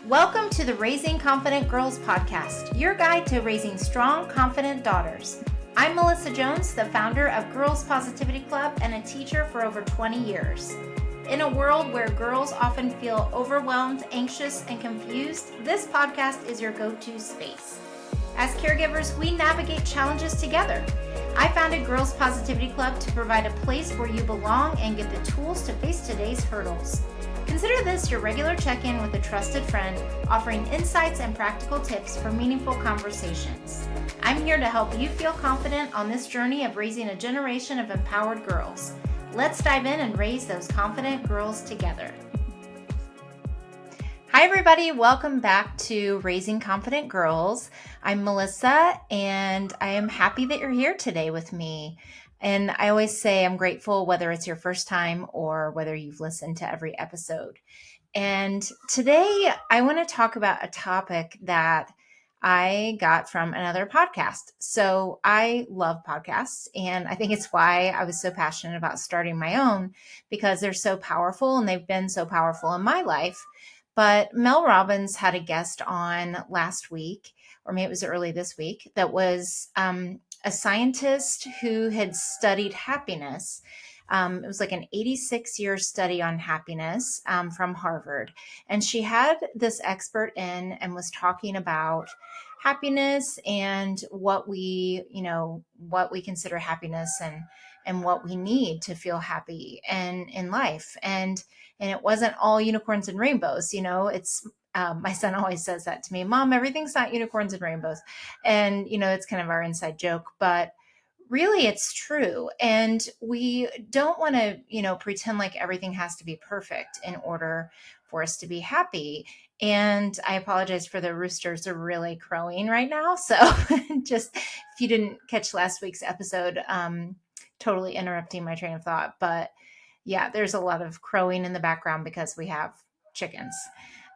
Welcome to the Raising Confident Girls podcast, your guide to raising strong, confident daughters. I'm Melissa Jones, the founder of Girls Positivity Club and a teacher for over 20 years. In a world where girls often feel overwhelmed, anxious, and confused, this podcast is your go-to space. As caregivers, we navigate challenges together. I founded Girls Positivity Club to provide a place where you belong and get the tools to face today's hurdles. Consider this your regular check-in with a trusted friend, offering insights and practical tips for meaningful conversations. I'm here to help you feel confident on this journey of raising a generation of empowered girls. Let's dive in and raise those confident girls together. Hi, everybody. Welcome back to Raising Confident Girls. I'm Melissa, and I am happy that you're here today with me. And I always say I'm grateful whether it's your first time or whether you've listened to every episode. And today I want to talk about a topic that I got from another podcast. So I love podcasts, and I think it's why I was so passionate about starting my own, because they're so powerful and they've been so powerful in my life. But Mel Robbins had a guest on last week, or maybe it was early this week, that was a scientist who had studied happiness. It was like an 86-year study on happiness from Harvard. And she had this expert in and was talking about happiness and what we consider happiness and what we need to feel happy and in life. And it wasn't all unicorns and rainbows. It's my son always says that to me, Mom, everything's not unicorns and rainbows. And, it's kind of our inside joke, but really it's true. And we don't want to, pretend like everything has to be perfect in order for us to be happy. And I apologize for the roosters are really crowing right now. So just if you didn't catch last week's episode, totally interrupting my train of thought. But yeah, there's a lot of crowing in the background because we have chickens.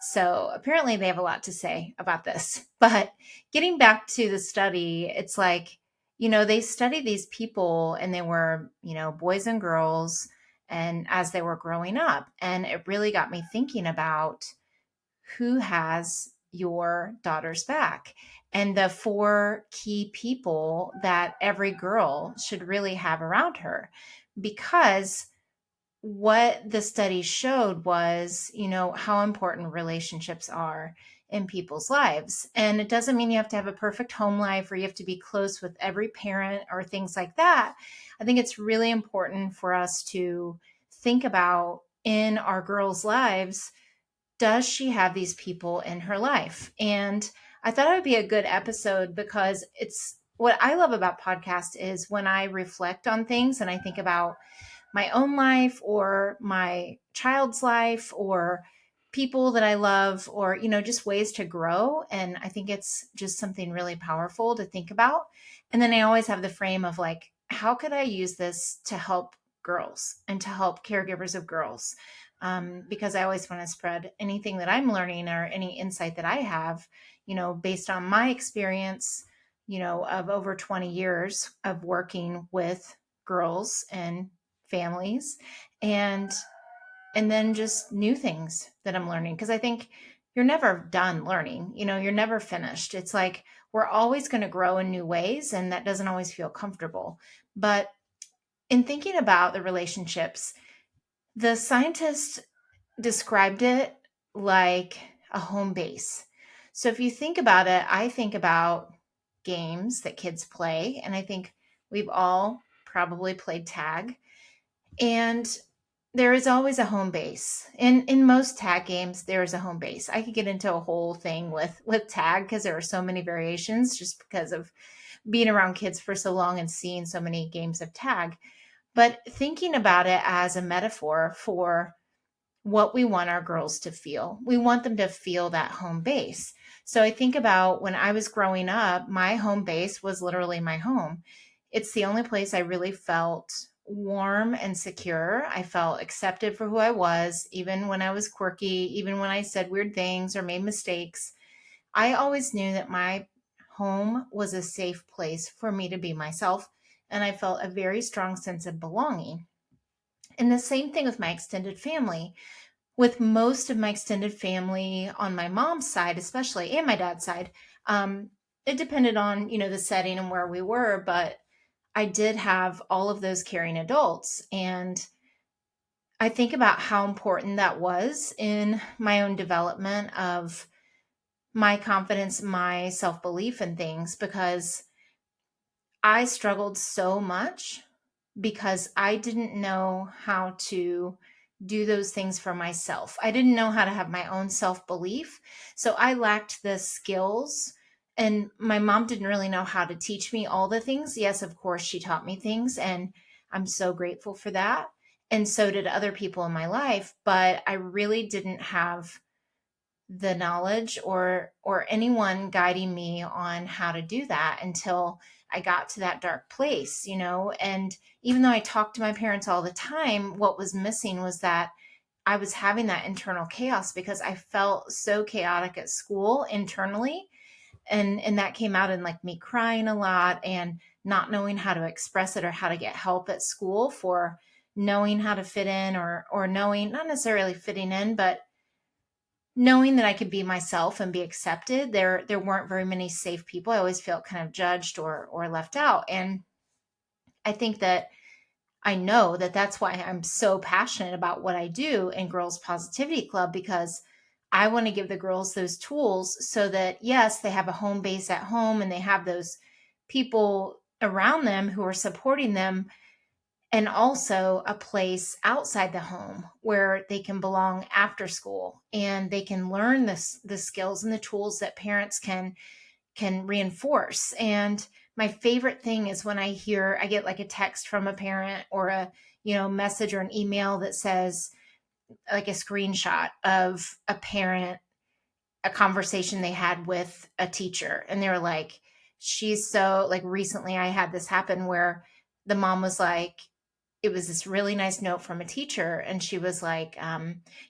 So apparently they have a lot to say about this. But getting back to the study, it's like, they studied these people and they were, boys and girls, and as they were growing up. And it really got me thinking about who has your daughter's back and the 4 key people that every girl should really have around her. Because what the study showed was, how important relationships are in people's lives. And it doesn't mean you have to have a perfect home life or you have to be close with every parent or things like that. I think it's really important for us to think about in our girls' lives, does she have these people in her life? And I thought it would be a good episode because it's what I love about podcasts is when I reflect on things and I think about my own life or my child's life or people that I love or, just ways to grow. And I think it's just something really powerful to think about. And then I always have the frame of like, how could I use this to help girls and to help caregivers of girls? Because I always want to spread anything that I'm learning or any insight that I have, based on my experience, of over 20 years of working with girls and families and then just new things that I'm learning, because I think you're never done learning, you're never finished. It's like we're always going to grow in new ways, and that doesn't always feel comfortable. But in thinking about the relationships, the scientist described it like a home base. So if you think about it, I think about games that kids play, and I think we've all probably played tag. And there is always a home base. In most tag games, there is a home base. I could get into a whole thing with tag because there are so many variations just because of being around kids for so long and seeing so many games of tag. But thinking about it as a metaphor for what we want our girls to feel. We want them to feel that home base. So I think about when I was growing up, my home base was literally my home. It's the only place I really felt warm and secure. I felt accepted for who I was, even when I was quirky, even when I said weird things or made mistakes. I always knew that my home was a safe place for me to be myself, and I felt a very strong sense of belonging. And the same thing with my extended family. with most of my extended family on my mom's side, especially, and my dad's side, um, it depended on, the setting and where we were, but I did have all of those caring adults. And I think about how important that was in my own development of my confidence, my self belief in things, because I struggled so much because I didn't know how to do those things for myself. I didn't know how to have my own self belief. So I lacked the skills. And my mom didn't really know how to teach me all the things. Yes, of course, she taught me things, and I'm so grateful for that. And so did other people in my life. But I really didn't have the knowledge or anyone guiding me on how to do that until I got to that dark place, and even though I talked to my parents all the time, what was missing was that I was having that internal chaos because I felt so chaotic at school internally, and that came out in like me crying a lot and not knowing how to express it or how to get help at school for knowing how to fit in, or knowing, not necessarily fitting in, but knowing that I could be myself and be accepted. There weren't very many safe people. I always felt kind of judged or left out. And I think that I know that that's why I'm so passionate about what I do in Girls Positivity Club, because I want to give the girls those tools so that, yes, they have a home base at home and they have those people around them who are supporting them, and also a place outside the home where they can belong after school and they can learn the skills and the tools that parents can reinforce. And my favorite thing is when I get like a text from a parent, or a message or an email that says, like, a screenshot of a parent, a conversation they had with a teacher, and they were like, she's so, like, recently I had this happen where the mom was like, it was this really nice note from a teacher, and she was like,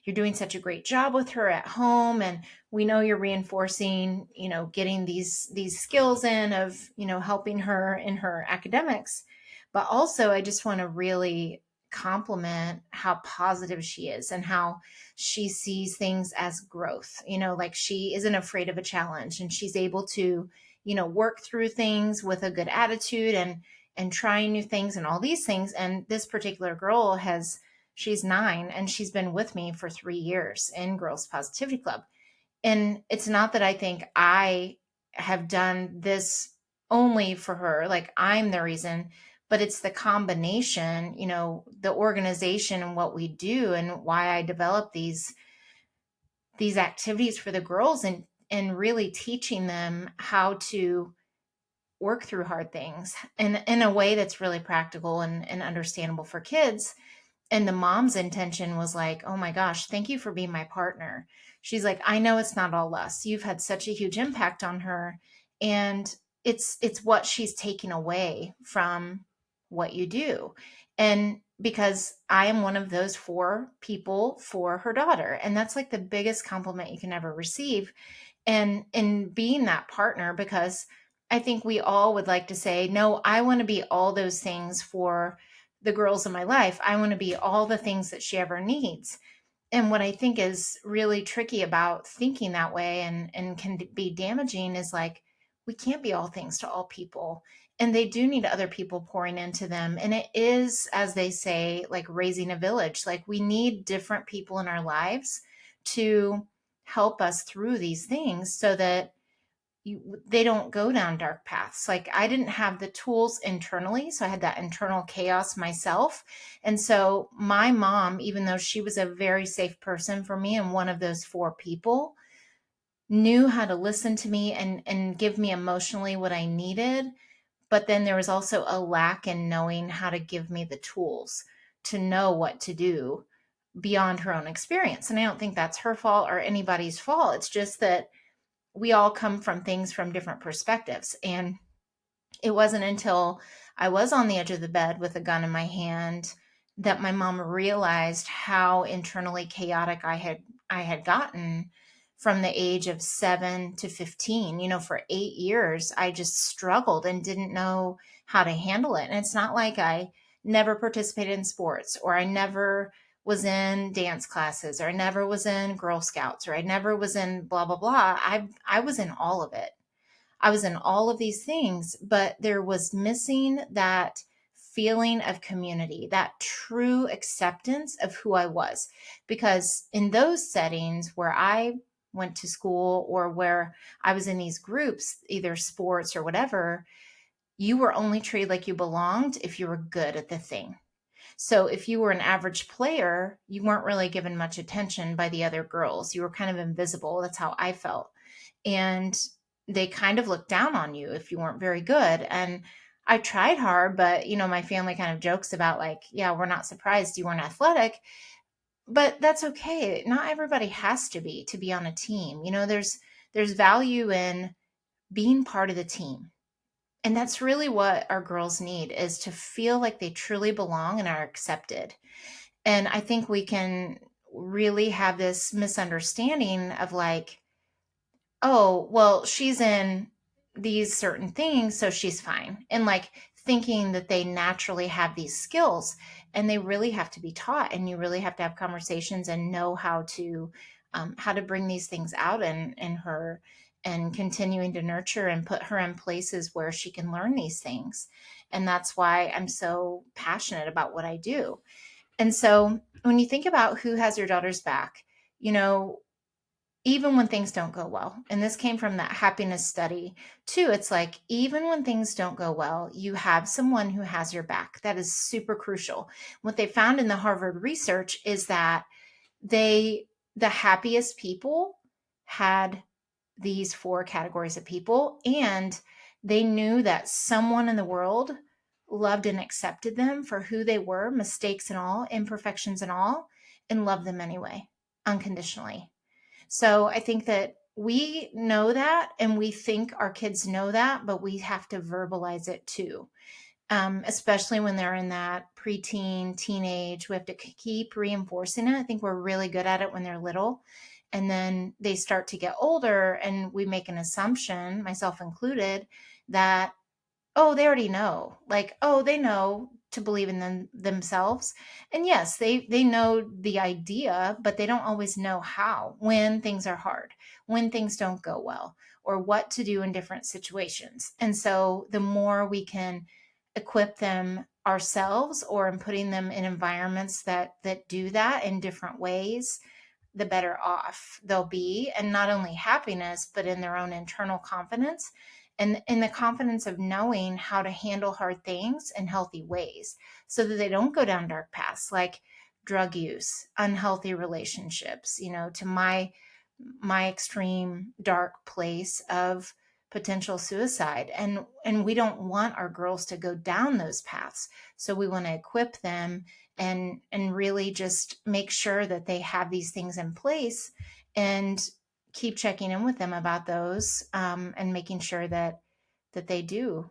you're doing such a great job with her at home, and we know you're reinforcing, getting these skills in of, helping her in her academics, but also I just want to really compliment how positive she is and how she sees things as growth, like she isn't afraid of a challenge, and she's able to, work through things with a good attitude, and trying new things and all these things. And this particular girl she's 9, and she's been with me for 3 years in Girls Positivity Club. And it's not that I think I have done this only for her, like I'm the reason, but it's the combination, the organization and what we do, and why I develop these activities for the girls, and really teaching them how to work through hard things in a way that's really practical and understandable for kids. And the mom's intention was like, oh my gosh, thank you for being my partner. She's like, I know it's not all us. You've had such a huge impact on her. And it's what she's taking away from what you do. And because I am one of those 4 people for her daughter. And that's like the biggest compliment you can ever receive. And in being that partner, because I think we all would like to say, no, I want to be all those things for the girls in my life. I want to be all the things that she ever needs. And what I think is really tricky about thinking that way, and can be damaging, is like, we can't be all things to all people. And they do need other people pouring into them. And it is, as they say, like raising a village. Like, we need different people in our lives to help us through these things so that they don't go down dark paths. Like, I didn't have the tools internally, so I had that internal chaos myself. And so my mom, even though she was a very safe person for me and one of those 4 people, knew how to listen to me and give me emotionally what I needed. But then there was also a lack in knowing how to give me the tools to know what to do beyond her own experience. And I don't think that's her fault or anybody's fault. It's just that we all come from things from different perspectives. And it wasn't until I was on the edge of the bed with a gun in my hand that my mom realized how internally chaotic I had gotten from the age of 7 to 15. For 8 years, I just struggled and didn't know how to handle it. And it's not like I never participated in sports, or I never was in dance classes, or I never was in Girl Scouts, or I never was in blah blah blah. I was in all of it. I was in all of these things, but there was missing that feeling of community, that true acceptance of who I was. Because in those settings where I went to school or where I was in these groups, either sports or whatever, you were only treated like you belonged if you were good at the thing. So if you were an average player, you weren't really given much attention by the other girls. You were kind of invisible. That's how I felt. And they kind of looked down on you if you weren't very good. And I tried hard, but my family kind of jokes about like, yeah, we're not surprised you weren't athletic, but that's okay. Not everybody has to be on a team. There's value in being part of the team. And that's really what our girls need, is to feel like they truly belong and are accepted. And I think we can really have this misunderstanding of like, oh, well, she's in these certain things, so she's fine. And like thinking that they naturally have these skills, and they really have to be taught, and you really have to have conversations and know how to bring these things out in her, and continuing to nurture and put her in places where she can learn these things. And that's why I'm so passionate about what I do. And so when you think about who has your daughter's back, you know, even when things don't go well, and this came from that happiness study too, it's like, even when things don't go well, you have someone who has your back. That is super crucial. What they found in the Harvard research is that the happiest people had these four categories of people, and they knew that someone in the world loved and accepted them for who they were, mistakes and all, imperfections and all, and loved them anyway, unconditionally. So I think that we know that, and we think our kids know that, but we have to verbalize it too. Especially when they're in that preteen, teenage, we have to keep reinforcing it. I think we're really good at it when they're little. And then they start to get older, and we make an assumption, myself included, that, oh, they already know. Like, oh, they know to believe in themselves. And yes, they know the idea, but they don't always know how, when things are hard, when things don't go well, or what to do in different situations. And so the more we can equip them ourselves, or in putting them in environments that do that in different ways, the better off they'll be. And not only happiness, but in their own internal confidence, and in the confidence of knowing how to handle hard things in healthy ways, so that they don't go down dark paths like drug use, unhealthy relationships, to my extreme dark place of potential suicide. And we don't want our girls to go down those paths. So we want to equip them, and really just make sure that they have these things in place, and keep checking in with them about those, and making sure that they do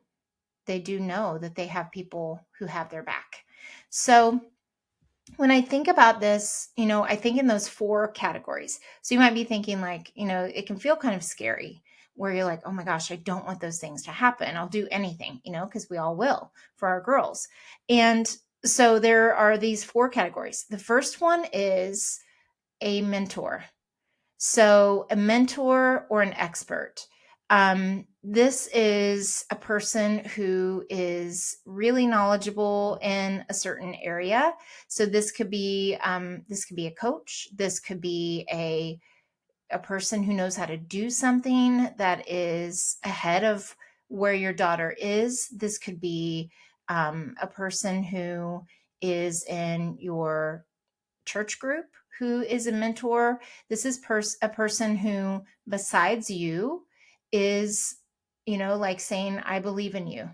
know that they have people who have their back. So when I think about this, I think in those four categories. So you might be thinking like, it can feel kind of scary, where you're like, oh my gosh, I don't want those things to happen. I'll do anything, because we all will for our girls. And so there are these four categories. The first one is a mentor. So, a mentor or an expert. This is a person who is really knowledgeable in a certain area. So this could be a coach. This could be a person who knows how to do something that is ahead of where your daughter is. This could be a person who is in your church group, who is a mentor. This is a person who, besides you, is, like saying, I believe in you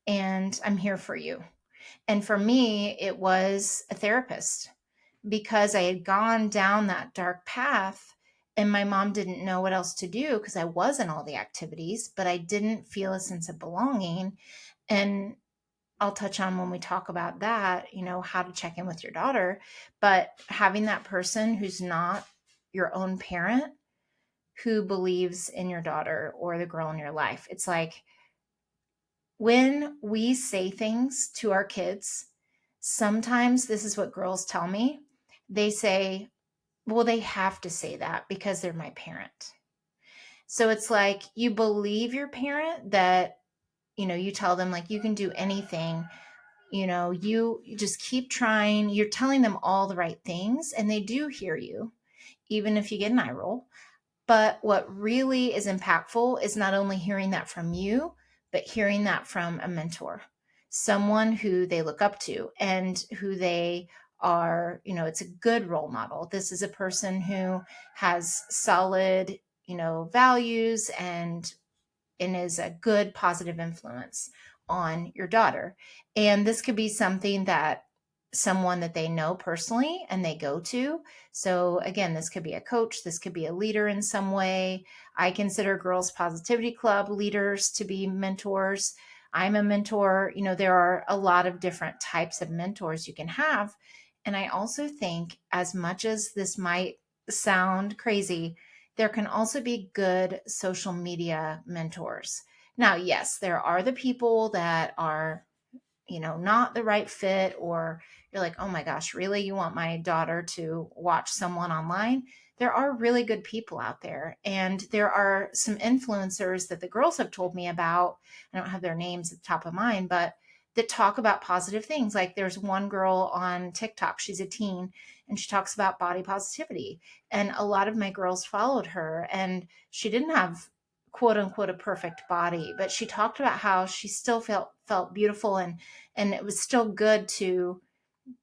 and I'm here for you. And for me, it was a therapist, because I had gone down that dark path, and my mom didn't know what else to do, because I was in all the activities, but I didn't feel a sense of belonging. And I'll touch on when we talk about that, how to check in with your daughter. But having that person who's not your own parent, who believes in your daughter or the girl in your life. It's like, when we say things to our kids, sometimes this is what girls tell me. they say, well, they have to say that because they're my parent. So it's like you believe your parent that, you tell them like you can do anything, you just keep trying. You're telling them all the right things and they do hear you, even if you get an eye roll. But what really is impactful is not only hearing that from you, but hearing that from a mentor, someone who they look up to and who they are, it's a good role model. This is a person who has solid, values and is a good positive influence on your daughter. And this could be something that someone that they know personally and they go to. So again, this could be a coach, this could be a leader in some way. I consider Girls Positivity Club leaders to be mentors. I'm a mentor. There are a lot of different types of mentors you can have. And I also think, as much as this might sound crazy, there can also be good social media mentors. Now, yes, there are the people that are, not the right fit, or you're like, oh my gosh, really? You want my daughter to watch someone online? There are really good people out there. And there are some influencers that the girls have told me about. I don't have their names at the top of mind, but that talk about positive things. Like there's one girl on TikTok, she's a teen, and she talks about body positivity. And a lot of my girls followed her, and she didn't have quote unquote a perfect body, but she talked about how she still felt beautiful, and it was still good to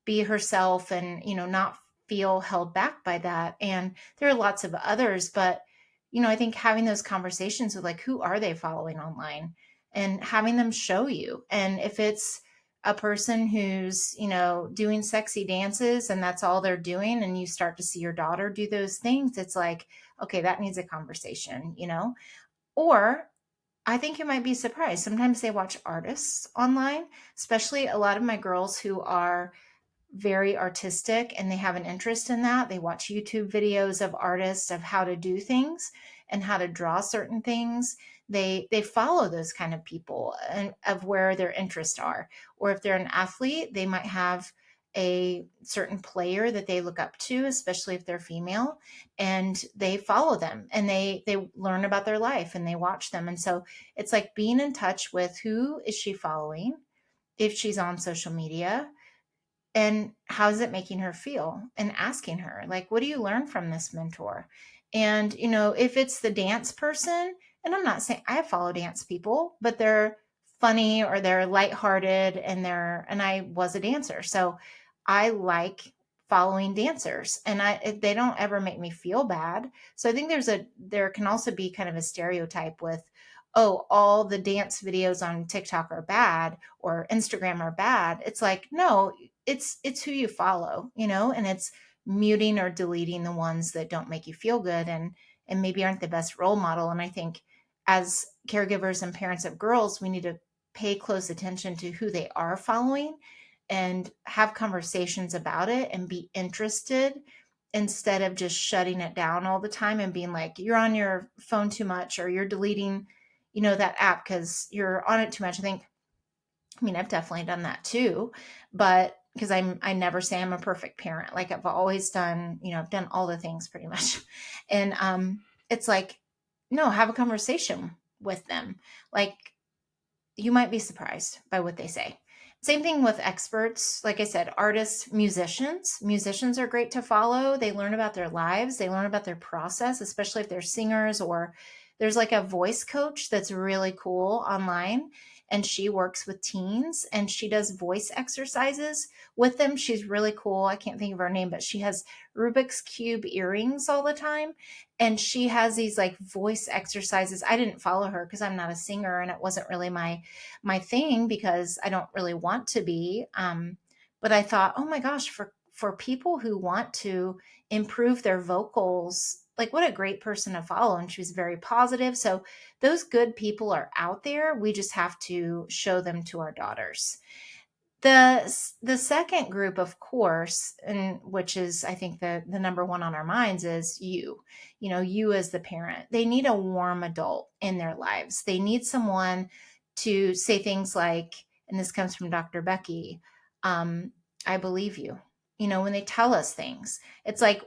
be herself and not feel held back by that. And there are lots of others, but I think having those conversations with like, who are they following online, and having them show you. And if it's a person who's doing sexy dances and that's all they're doing, and you start to see your daughter do those things, it's like, okay, that needs a conversation. Or I think you might be surprised. Sometimes they watch artists online, especially a lot of my girls who are very artistic and they have an interest in that. They watch YouTube videos of artists, of how to do things and how to draw certain things. They follow those kind of people and of where their interests are. Or if they're an athlete, they might have a certain player that they look up to, especially if they're female, and they follow them and they learn about their life and they watch them. And so it's like being in touch with, who is she following if she's on social media, and how is it making her feel, and asking her like, what do you learn from this mentor? And if it's the dance person, and I'm not saying, I follow dance people, but they're funny or they're lighthearted, and I was a dancer, so I like following dancers, and they don't ever make me feel bad. So I think there can also be kind of a stereotype with, oh, all the dance videos on TikTok are bad or Instagram are bad. It's like, no, it's who you follow, and it's muting or deleting the ones that don't make you feel good, and maybe aren't the best role model. And I think as caregivers and parents of girls, we need to pay close attention to who they are following and have conversations about it and be interested, instead of just shutting it down all the time and being like, you're on your phone too much, or you're deleting that app because you're on it too much. I've definitely done that too, but because I never say I'm a perfect parent. Like I've always done, I've done all the things pretty much. And it's like, no, have a conversation with them. Like, you might be surprised by what they say. Same thing with experts. Like I said, artists, musicians. Musicians are great to follow. They learn about their lives, they learn about their process, especially if they're singers. Or there's like a voice coach that's really cool online, and she works with teens and she does voice exercises with them. She's really cool. I can't think of her name, but she has Rubik's Cube earrings all the time. And she has these like voice exercises. I didn't follow her because I'm not a singer and it wasn't really my thing, because I don't really want to be. But I thought, oh my gosh, for people who want to improve their vocals, like what a great person to follow. And she was very positive. So those good people are out there. We just have to show them to our daughters. The second group, of course, and which is I think the number one on our minds, is you as the parent. They need a warm adult in their lives. They need someone to say things like, and this comes from Dr. Becky, I believe you. when they tell us things. It's like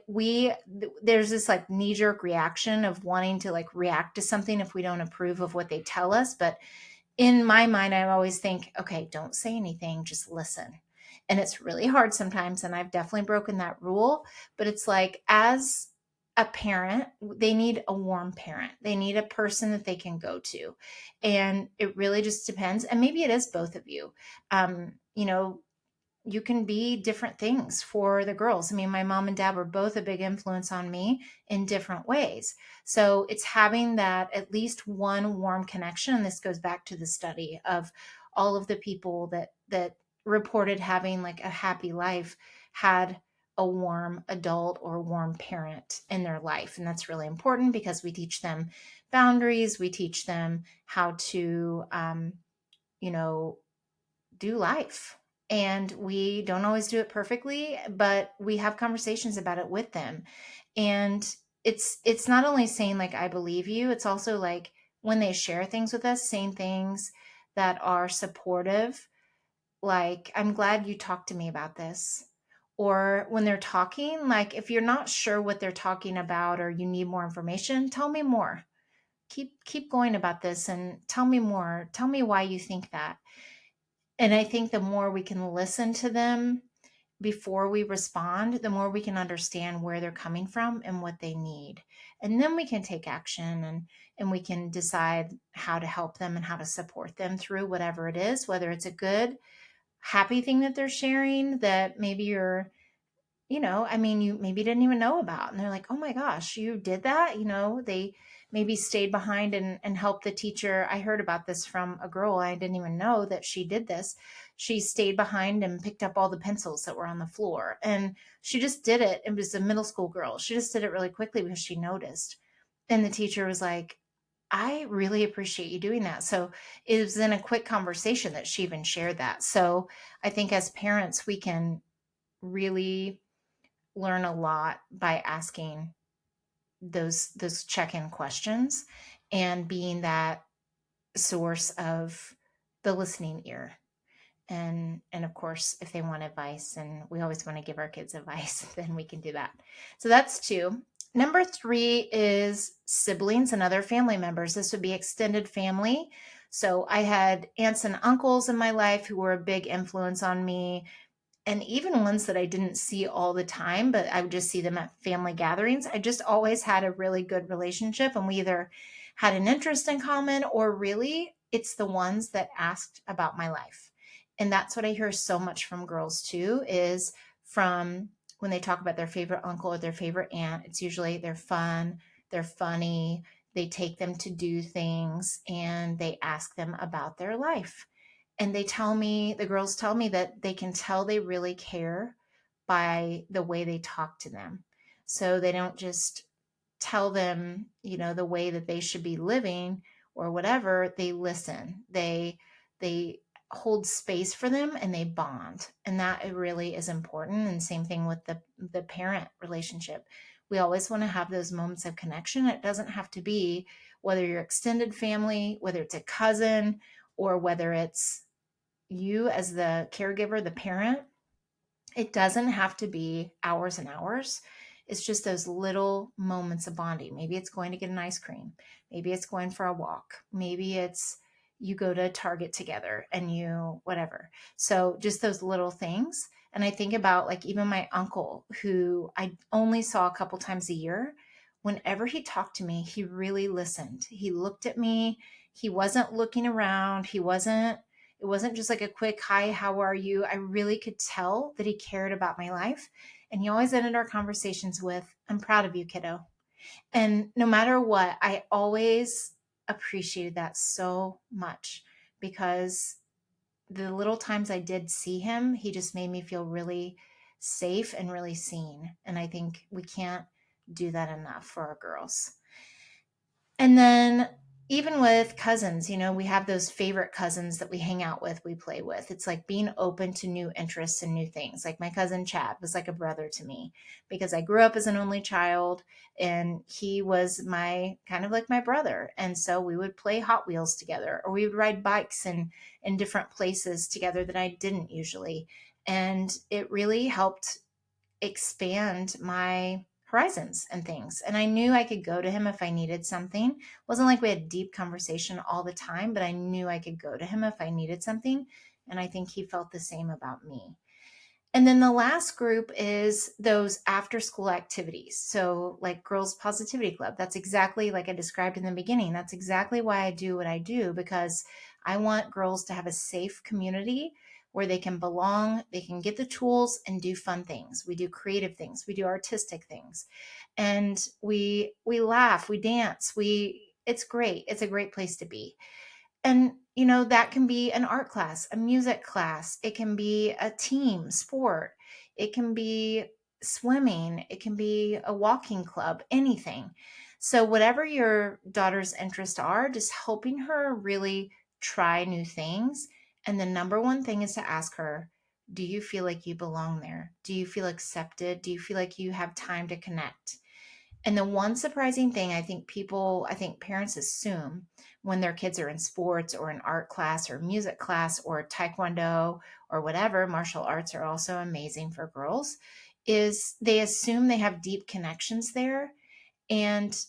there's this like knee jerk reaction of wanting to like react to something if we don't approve of what they tell us. But in my mind, I always think, okay, don't say anything, just listen. And it's really hard sometimes. And I've definitely broken that rule. But it's like, as a parent, they need a warm parent. They need a person that they can go to. And it really just depends. And maybe it is both of you. You know, you can be different things for the girls. I mean, my mom and dad were both a big influence on me in different ways. So it's having that at least one warm connection. And this goes back to the study of all of the people that reported having like a happy life had a warm adult or warm parent in their life. And that's really important because we teach them boundaries. We teach them how to, you know, do life. And we don't always do it perfectly, but we have conversations about it with them. And it's not only saying like I believe you, it's also like when they share things with us, saying things that are supportive, like I'm glad you talked to me about this. Or when they're talking, like if you're not sure what they're talking about or you need more information, tell me more. Keep going about this and tell me more. Tell me why you think that. And I think the more we can listen to them before we respond, the more we can understand where they're coming from and what they need. And then we can take action and we can decide how to help them and how to support them through whatever it is, whether it's a good, happy thing that they're sharing that maybe I mean, you maybe didn't even know about. And they're like, oh my gosh, you did that? They maybe stayed behind and helped the teacher. I heard about this from a girl. I didn't even know that she did this. She stayed behind and picked up all the pencils that were on the floor. And she just did it. It was a middle school girl. She just did it really quickly because she noticed. And the teacher was like, I really appreciate you doing that. So it was in a quick conversation that she even shared that. So I think as parents, we can really learn a lot by asking those check-in questions and being that source of the listening ear. And of course, if they want advice, and we always want to give our kids advice, then we can do that. So that's two. Number three is siblings and other family members. This would be extended family. So I had aunts and uncles in my life who were a big influence on me, and even ones that I didn't see all the time, but I would just see them at family gatherings. I just always had a really good relationship, and we either had an interest in common or really it's the ones that asked about my life. And that's what I hear so much from girls too, is from when they talk about their favorite uncle or their favorite aunt, it's usually they're fun, they're funny, they take them to do things, and they ask them about their life. And the girls tell me that they can tell they really care by the way they talk to them. So they don't just tell them, the way that they should be living or whatever. They listen. They hold space for them and they bond. And that really is important. And same thing with the parent relationship. We always want to have those moments of connection. It doesn't have to be whether you're extended family, whether it's a cousin, or whether it's you as the caregiver, the parent. It doesn't have to be hours and hours. It's just those little moments of bonding. Maybe it's going to get an ice cream. Maybe it's going for a walk. Maybe it's you go to Target together and you whatever. So just those little things. And I think about like even my uncle, who I only saw a couple times a year. Whenever he talked to me, he really listened. He looked at me. He wasn't looking around. It wasn't just like a quick, hi, how are you? I really could tell that he cared about my life. And he always ended our conversations with, I'm proud of you, kiddo. And no matter what, I always appreciated that so much because the little times I did see him, he just made me feel really safe and really seen. And I think we can't do that enough for our girls. And then even with cousins, we have those favorite cousins that we hang out with, we play with. It's like being open to new interests and new things. Like my cousin Chad was like a brother to me because I grew up as an only child and he was my kind of like my brother. And so we would play Hot Wheels together or we would ride bikes in different places together that I didn't usually. And it really helped expand my horizons and things. And I knew I could go to him if I needed something. It wasn't like we had deep conversation all the time, but I knew I could go to him if I needed something. And I think he felt the same about me. And then the last group is those after school activities. So, like Girls Positivity Club, that's exactly like I described in the beginning. That's exactly why I do what I do, because I want girls to have a safe community where they can belong, they can get the tools and do fun things. We do creative things, we do artistic things. And we laugh, we dance, we it's great. It's a great place to be. And, that can be an art class, a music class. It can be a team sport. It can be swimming. It can be a walking club, anything. So, whatever your daughter's interests are, just helping her really try new things. And the number one thing is to ask her, do you feel like you belong there? Do you feel accepted? Do you feel like you have time to connect? And the one surprising thing I think parents assume when their kids are in sports or in art class or music class or taekwondo or whatever, martial arts are also amazing for girls, is they assume they have deep connections there. And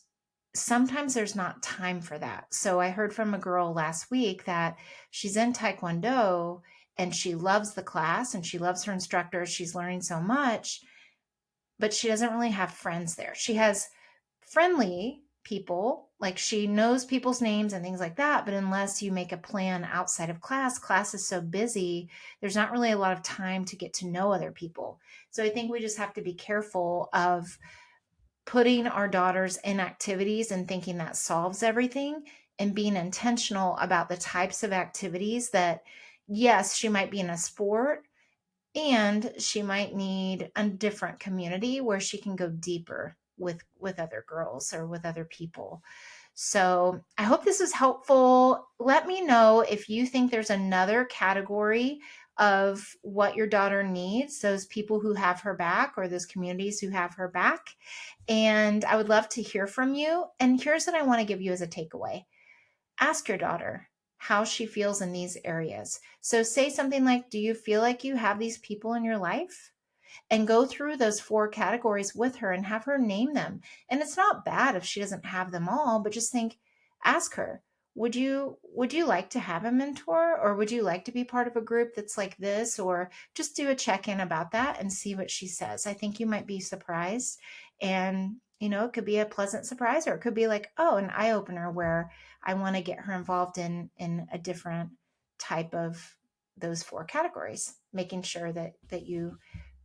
sometimes there's not time for that. So I heard from a girl last week that she's in taekwondo and she loves the class and she loves her instructor. She's learning so much, but she doesn't really have friends there. She has friendly people, like she knows people's names and things like that, but unless you make a plan outside of class is so busy, there's not really a lot of time to get to know other people. So I think we just have to be careful of putting our daughters in activities and thinking that solves everything, and being intentional about the types of activities that, yes, she might be in a sport, and she might need a different community where she can go deeper with other girls or with other people. So I hope this is helpful. Let me know if you think there's another category of what your daughter needs, those people who have her back or those communities who have her back. And I would love to hear from you. And here's what I want to give you as a takeaway. Ask your daughter how she feels in these areas. So say something like, do you feel like you have these people in your life? And go through those 4 categories with her and have her name them. And it's not bad if she doesn't have them all, but just ask her, would you like to have a mentor, or would you like to be part of a group that's like this, or just do a check-in about that and see what she says. I think you might be surprised, and it could be a pleasant surprise, or it could be like, oh, an eye-opener where I want to get her involved in a different type of those 4 categories, making sure that you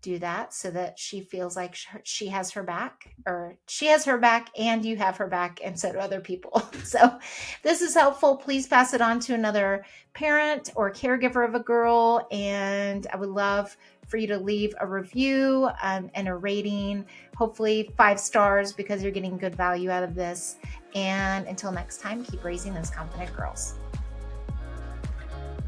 do that so that she feels like she has her back, or she has her back and you have her back, and so do other people. So if this is helpful, please pass it on to another parent or caregiver of a girl, and I would love for you to leave a review and a rating, hopefully 5 stars, because you're getting good value out of this. And until next time, keep raising those confident girls.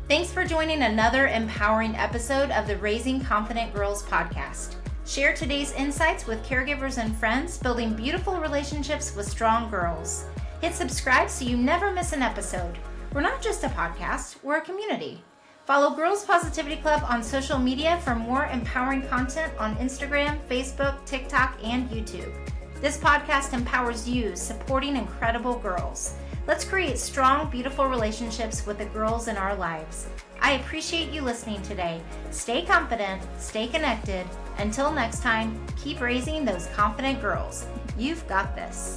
Thanks for joining another empowering episode of the Raising Confident Girls podcast. Share today's insights with caregivers and friends, building beautiful relationships with strong girls. Hit subscribe so you never miss an episode. We're not just a podcast, we're a community. Follow Girls Positivity Club on social media for more empowering content on Instagram, Facebook, TikTok, and YouTube. This podcast empowers you, supporting incredible girls. Let's create strong, beautiful relationships with the girls in our lives. I appreciate you listening today. Stay confident, stay connected. Until next time, keep raising those confident girls. You've got this.